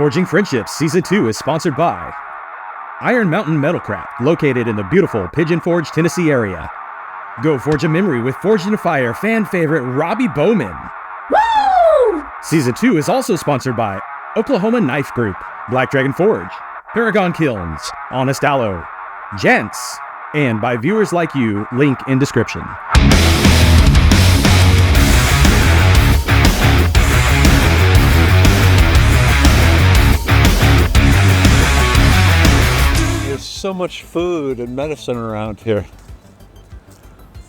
Forging Friendships Season 2 is sponsored by Iron Mountain Metalcraft, located in the beautiful Pigeon Forge, Tennessee area. Go forge a memory with Forged in Fire fan favorite Robbie Bowman. Woo! Season 2 is also sponsored by Oklahoma Knife Group, Black Dragon Forge, Paragon Kilns, Honest Aloe, Gents, and by viewers like you, link in description. There's so much food and medicine around here.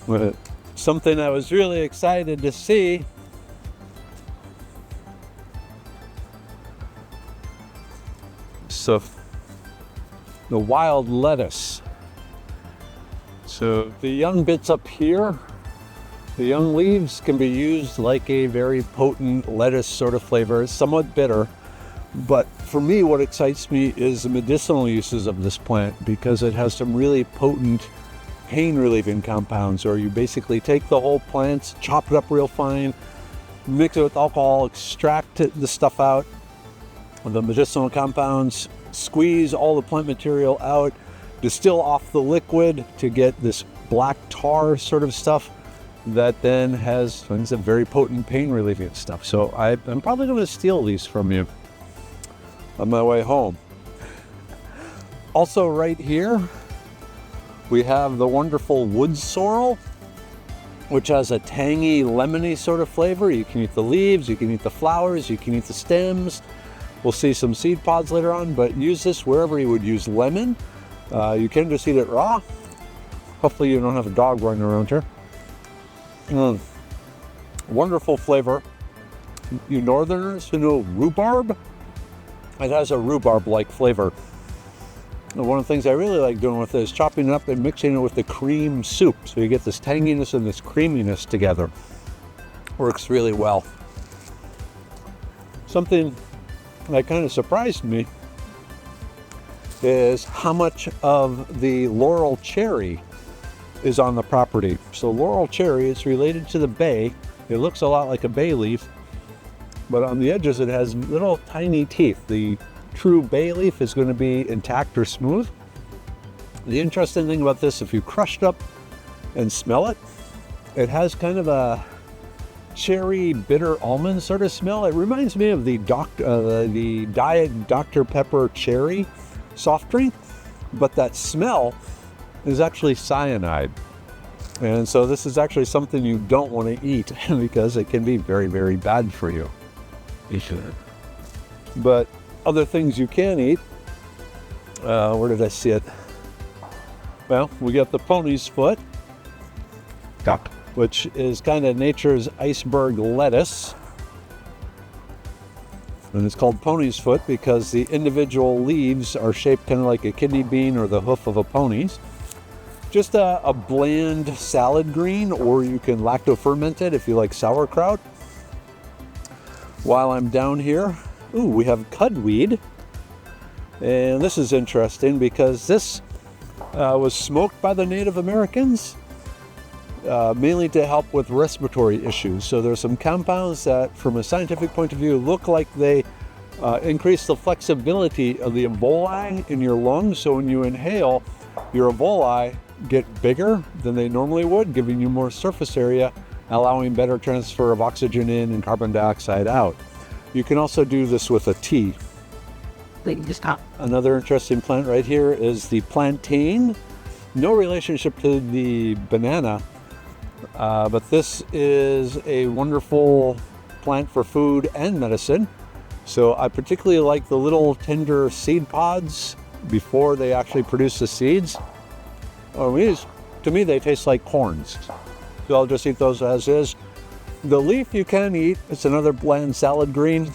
But something I was really excited to see the wild lettuce. So the young bits up here, the young leaves can be used like a very potent lettuce sort of flavor. It's somewhat bitter, but for me what excites me is the medicinal uses of this plant, because it has some really potent pain relieving compounds, or you basically take the whole plant, chop it up real fine, mix it with alcohol, extract the stuff out, the medicinal compounds, squeeze all the plant material out, distill off the liquid to get this black tar sort of stuff that then has a very potent pain relieving stuff. So I'm probably going to steal these from you on my way home. Also right here we have the wonderful wood sorrel, which has a tangy, lemony sort of flavor. You can eat the leaves, you can eat the flowers, you can eat the stems. We'll see some seed pods later on, but use this wherever you would use lemon. You can just eat it raw. Hopefully you don't have a dog running around here. Wonderful flavor. You northerners who know rhubarb, it has a rhubarb-like flavor. And one of the things I really like doing with it is chopping it up and mixing it with the cream soup. So you get this tanginess and this creaminess together. Works really well. Something that kind of surprised me is how much of the laurel cherry is on the property. So laurel cherry is related to the bay. It looks a lot like a bay leaf, but on the edges it has little tiny teeth. The true bay leaf is going to be intact or smooth. The interesting thing about this, if you crush it up and smell it, it has kind of a cherry, bitter almond sort of smell. It reminds me of the Diet Dr. Pepper cherry soft drink, but that smell is actually cyanide. And so this is actually something you don't want to eat because it can be very, very bad for you. But other things you can eat, where did I see it? Well, we got the pony's foot, which is kind of nature's iceberg lettuce. And it's called pony's foot because the individual leaves are shaped kind of like a kidney bean or the hoof of a pony's. Just a bland salad green, or you can lacto-ferment it if you like sauerkraut. While I'm down here, we have cudweed. And this is interesting because this was smoked by the Native Americans, mainly to help with respiratory issues. So there's some compounds that, from a scientific point of view, look like they increase the flexibility of the alveoli in your lungs. So when you inhale, your alveoli get bigger than they normally would, giving you more surface area, allowing better transfer of oxygen in and carbon dioxide out. You can also do this with a tea. Another interesting plant right here is the plantain. No relationship to the banana, but this is a wonderful plant for food and medicine. So I particularly like the little tender seed pods before they actually produce the seeds. To me, they taste like corns. So I'll just eat those as is. The leaf you can eat. It's another bland salad green.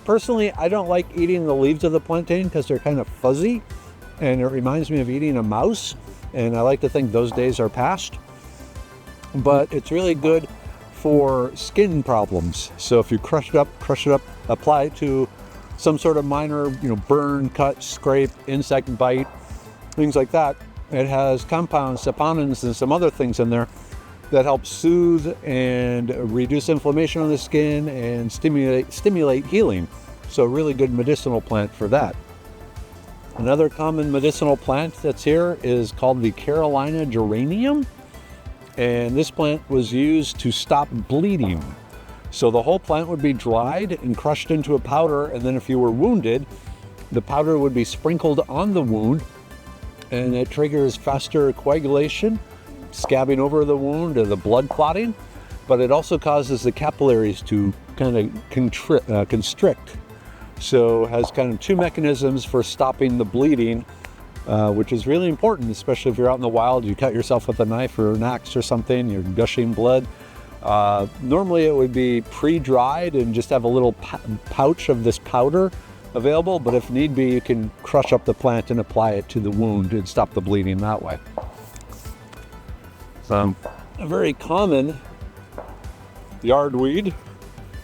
Personally, I don't like eating the leaves of the plantain because they're kind of fuzzy and it reminds me of eating a mouse. And I like to think those days are past. But it's really good for skin problems. So if you crush it up, apply it to some sort of minor, burn, cut, scrape, insect bite, things like that. It has compounds, saponins, and some other things in there that help soothe and reduce inflammation on the skin and stimulate healing. So a really good medicinal plant for that. Another common medicinal plant that's here is called the Carolina geranium. And this plant was used to stop bleeding. So the whole plant would be dried and crushed into a powder, and then if you were wounded, the powder would be sprinkled on the wound, and it triggers faster coagulation, scabbing over the wound, or the blood clotting, but it also causes the capillaries to kind of constrict. So it has kind of two mechanisms for stopping the bleeding, which is really important, especially if you're out in the wild, you cut yourself with a knife or an axe or something, you're gushing blood. Normally it would be pre-dried and just have a little pouch of this powder available, but if need be, you can crush up the plant and apply it to the wound and stop the bleeding that way. A very common yardweed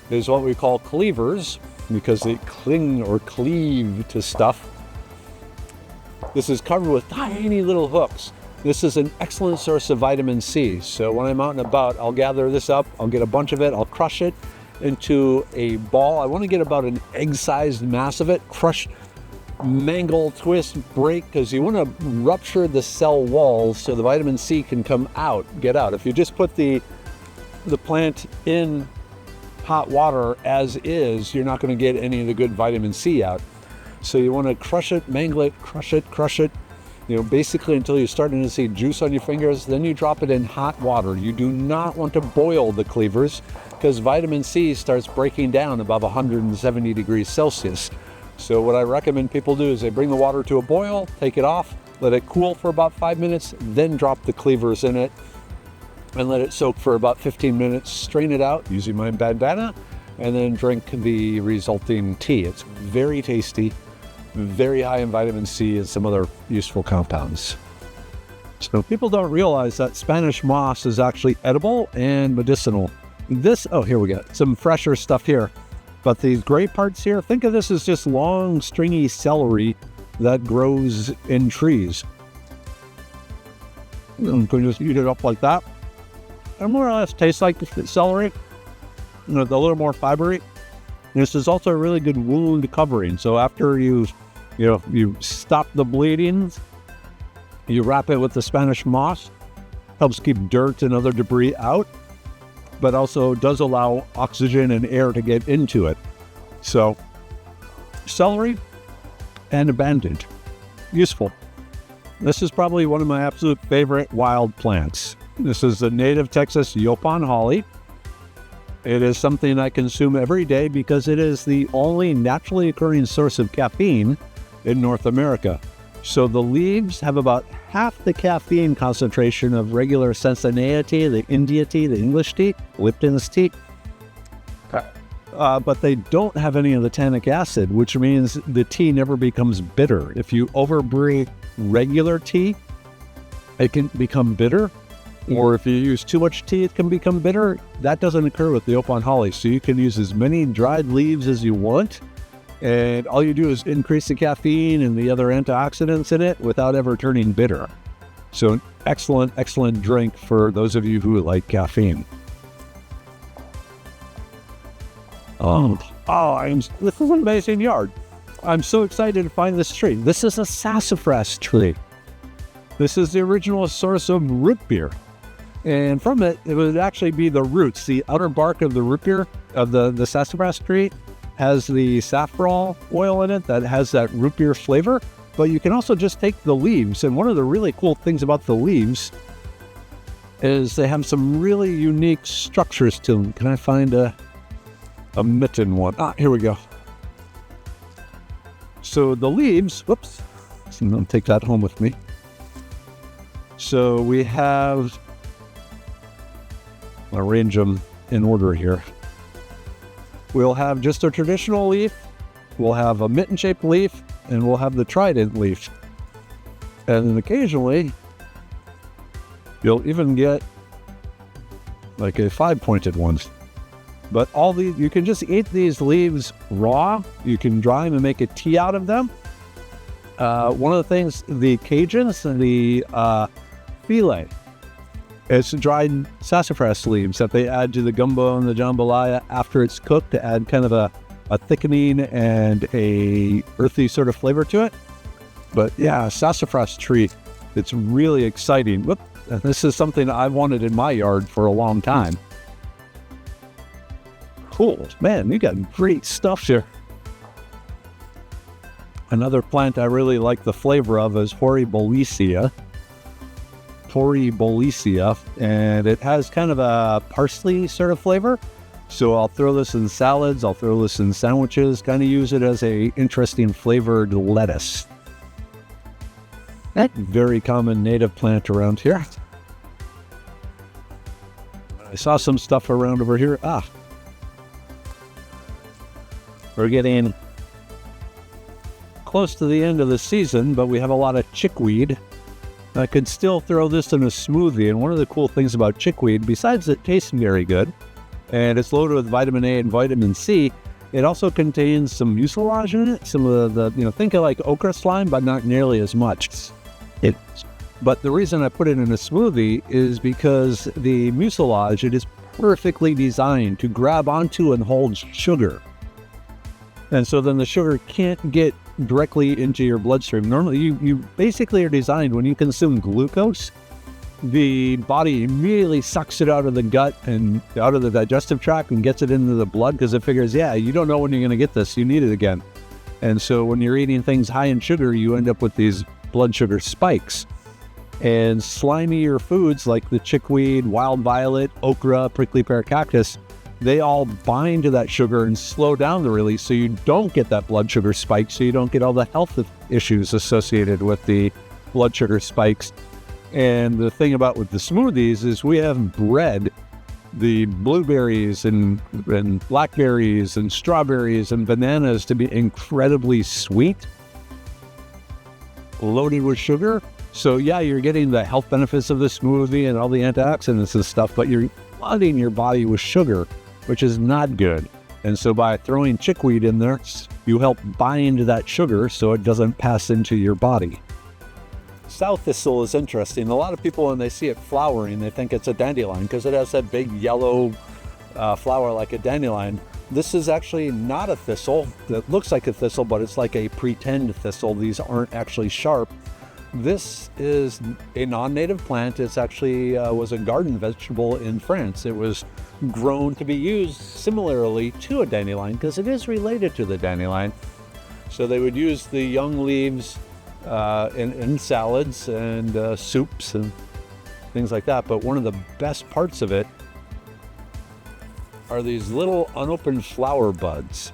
is what we call cleavers, because they cling or cleave to stuff. This is covered with tiny little hooks. This is an excellent source of vitamin C. So when I'm out and about, I'll gather this up, I'll get a bunch of it, I'll crush it into a ball. I want to get about an egg-sized mass of it, crush, mangle, twist, break, because you want to rupture the cell walls so the vitamin C can get out. If you just put the plant in hot water as is, you're not going to get any of the good vitamin C out. So you want to crush it, mangle it, crush it, basically until you're starting to see juice on your fingers. Then you drop it in hot water. You do not want to boil the cleavers, because vitamin C starts breaking down above 170 degrees Celsius. So what I recommend people do is they bring the water to a boil, take it off, let it cool for about 5 minutes, then drop the cleavers in it and let it soak for about 15 minutes, strain it out using my bandana, and then drink the resulting tea. It's very tasty, very high in vitamin C and some other useful compounds. So people don't realize that Spanish moss is actually edible and medicinal. Here we go, some fresher stuff here. But these gray parts here, think of this as just long, stringy celery that grows in trees. You can just eat it up like that. It more or less tastes like celery, with a little more fibery. This is also a really good wound covering. So after you stop the bleeding, you wrap it with the Spanish moss. Helps keep dirt and other debris out, but also does allow oxygen and air to get into it. So celery and a bandage, useful. This is probably one of my absolute favorite wild plants. This is the native Texas Yopon holly. It is something I consume every day because it is the only naturally occurring source of caffeine in North America. So the leaves have about half the caffeine concentration of regular Cincinnati tea, the India tea, the English tea, Lipton's tea. But they don't have any of the tannic acid, which means the tea never becomes bitter. If you overbrew regular tea, it can become bitter. Or if you use too much tea, it can become bitter. That doesn't occur with the Yopon holly. So you can use as many dried leaves as you want. And all you do is increase the caffeine and the other antioxidants in it without ever turning bitter. So an excellent, excellent drink for those of you who like caffeine. This is an amazing yard. I'm so excited to find this tree. This is a sassafras tree. This is the original source of root beer. And from it would actually be the roots. The outer bark of the root beer, of the sassafras tree, has the saffron oil in it that has that root beer flavor. But you can also just take the leaves. And one of the really cool things about the leaves is they have some really unique structures to them. Can I find a mitten one? Here we go. So the leaves, whoops, I'm going to take that home with me. So we have, I'll arrange them in order here. We'll have just a traditional leaf, we'll have a mitten-shaped leaf, and we'll have the trident leaf. And then occasionally, you'll even get like a 5-pointed one. But all these, you can just eat these leaves raw. You can dry them and make a tea out of them. One of the things, the Cajuns and the filet, it's dried sassafras leaves that they add to the gumbo and the jambalaya after it's cooked to add kind of a a thickening and a earthy sort of flavor to it. But yeah, sassafras tree, it's really exciting. Whoop. This is something I've wanted in my yard for a long time. Cool. Man, you got great stuff here. Another plant I really like the flavor of is Horribolicea. And it has kind of a parsley sort of flavor. So I'll throw this in salads, I'll throw this in sandwiches, kind of use it as a interesting flavored lettuce. Very common native plant around here. I saw some stuff around over here. We're getting close to the end of the season, but we have a lot of chickweed. I could still throw this in a smoothie, and one of the cool things about chickweed, besides it tasting very good, and it's loaded with vitamin A and vitamin C, it also contains some mucilage in it. Some of the think of like okra slime, but not nearly as much. But the reason I put it in a smoothie is because the mucilage, it is perfectly designed to grab onto and hold sugar. And so then the sugar can't get directly into your bloodstream. Normally, you basically are designed, when you consume glucose, the body immediately sucks it out of the gut and out of the digestive tract and gets it into the blood, because it figures, you don't know when you're going to get this, you need it again. And so when you're eating things high in sugar, you end up with these blood sugar spikes. And slimier foods like the chickweed, wild violet, okra, prickly pear cactus, they all bind to that sugar and slow down the release, so you don't get that blood sugar spike, so you don't get all the health issues associated with the blood sugar spikes. And the thing about with the smoothies is we have bred the blueberries and blackberries and strawberries and bananas to be incredibly sweet, loaded with sugar. So you're getting the health benefits of the smoothie and all the antioxidants and stuff, but you're flooding your body with sugar, which is not good. And so by throwing chickweed in there, you help bind that sugar so it doesn't pass into your body. Sow thistle is interesting. A lot of people, when they see it flowering, they think it's a dandelion because it has that big yellow flower like a dandelion. This is actually not a thistle. It looks like a thistle, but it's like a pretend thistle. These aren't actually sharp. This is a non-native plant. It's actually was a garden vegetable in France. It was grown to be used similarly to a dandelion because it is related to the dandelion. So they would use the young leaves in salads and soups and things like that. But one of the best parts of it are these little unopened flower buds.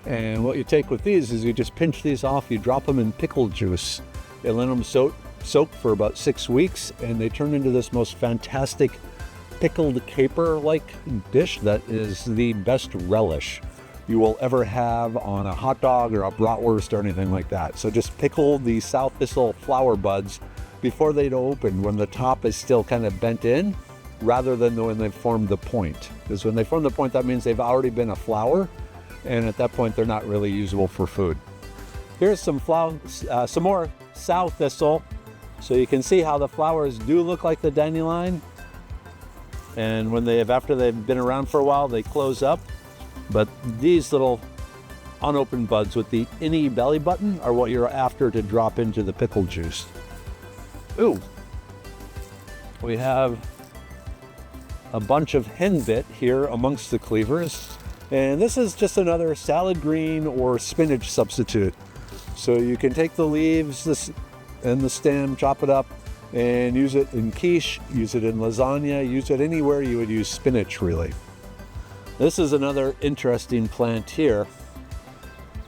And what you take with these is you just pinch these off, you drop them in pickle juice, and let them soak for about 6 weeks, and they turn into this most fantastic pickled caper-like dish that is the best relish you will ever have on a hot dog or a bratwurst or anything like that. So just pickle the sow thistle flower buds before they'd open, when the top is still kind of bent in, rather than when they've formed the point. Because when they form the point, that means they've already been a flower, and at that point they're not really usable for food. Here's some more sow thistle. So you can see how the flowers do look like the dandelion, and after they've been around for a while, they close up. But these little unopened buds with the innie belly button are what you're after to drop into the pickle juice. Ooh, we have a bunch of henbit here amongst the cleavers, and this is just another salad green or spinach substitute. So you can take the leaves and the stem, chop it up, and use it in quiche, use it in lasagna, use it anywhere you would use spinach, really. This is another interesting plant here.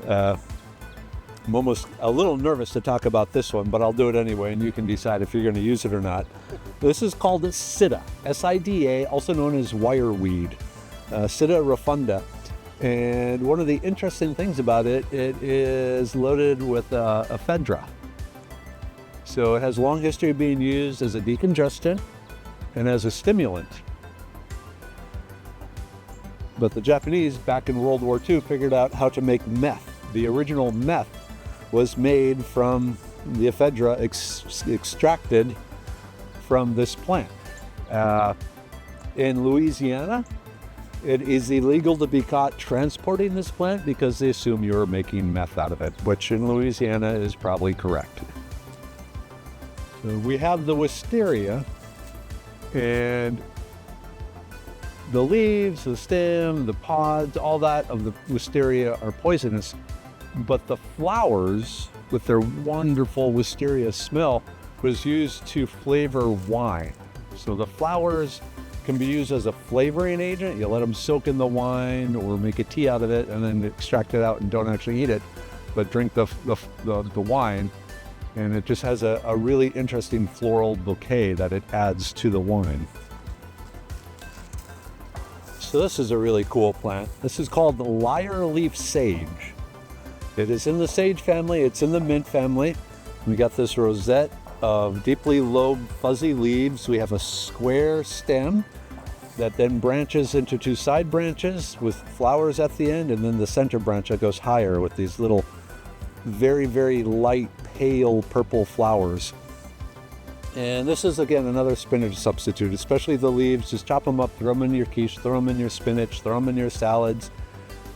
I'm almost a little nervous to talk about this one, but I'll do it anyway, and you can decide if you're going to use it or not. This is called a sida, S-I-D-A, also known as wireweed, Sida rufunda. And one of the interesting things about it, it is loaded with ephedra. So it has a long history of being used as a decongestant and as a stimulant. But the Japanese, back in World War II, figured out how to make meth. The original meth was made from the ephedra extracted from this plant. In Louisiana, It is illegal to be caught transporting this plant because they assume you're making meth out of it, which in Louisiana is probably correct. So we have the wisteria, and the leaves, the stem, the pods, all that of the wisteria are poisonous, but the flowers with their wonderful wisteria smell was used to flavor wine. So the flowers can be used as a flavoring agent. You let them soak in the wine or make a tea out of it and then extract it out and don't actually eat it, but drink the wine. And it just has a really interesting floral bouquet that it adds to the wine. So this is a really cool plant. This is called the lyre leaf sage. It is in the sage family. It's in the mint family. We got this rosette of deeply lobed fuzzy leaves. We have a square stem that then branches into two side branches with flowers at the end, and then the center branch that goes higher with these little very, very light, pale purple flowers. And this is, again, another spinach substitute, especially the leaves. Just chop them up, throw them in your quiche, throw them in your spinach, throw them in your salads.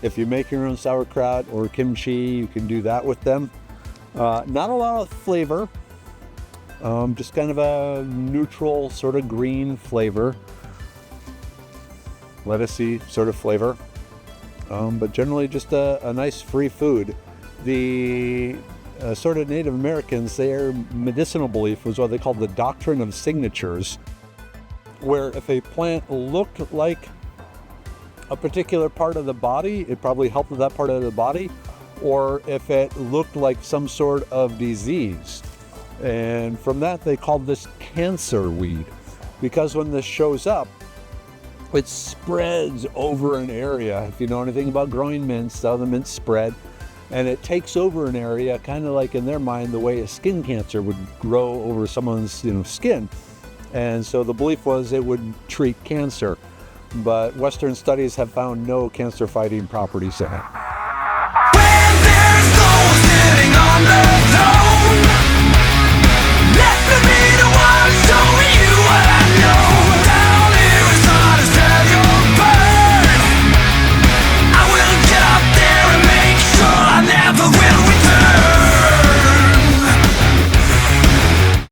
If you make your own sauerkraut or kimchi, you can do that with them. Not a lot of flavor, just kind of a neutral sort of green flavor, lettucey sort of flavor, but generally just a nice free food. The sort of Native Americans, their medicinal belief was what they called the doctrine of signatures, where if a plant looked like a particular part of the body, it probably helped with that part of the body, or if it looked like some sort of disease. And from that, they called this cancer weed, because when this shows up, it spreads over an area. If you know anything about growing mints, how the mints spread, and it takes over an area, kind of like in their mind, the way a skin cancer would grow over someone's skin. And so the belief was it would treat cancer, but Western studies have found no cancer-fighting properties in it. When there's no sitting on the throne, let me be the one showing you what I know.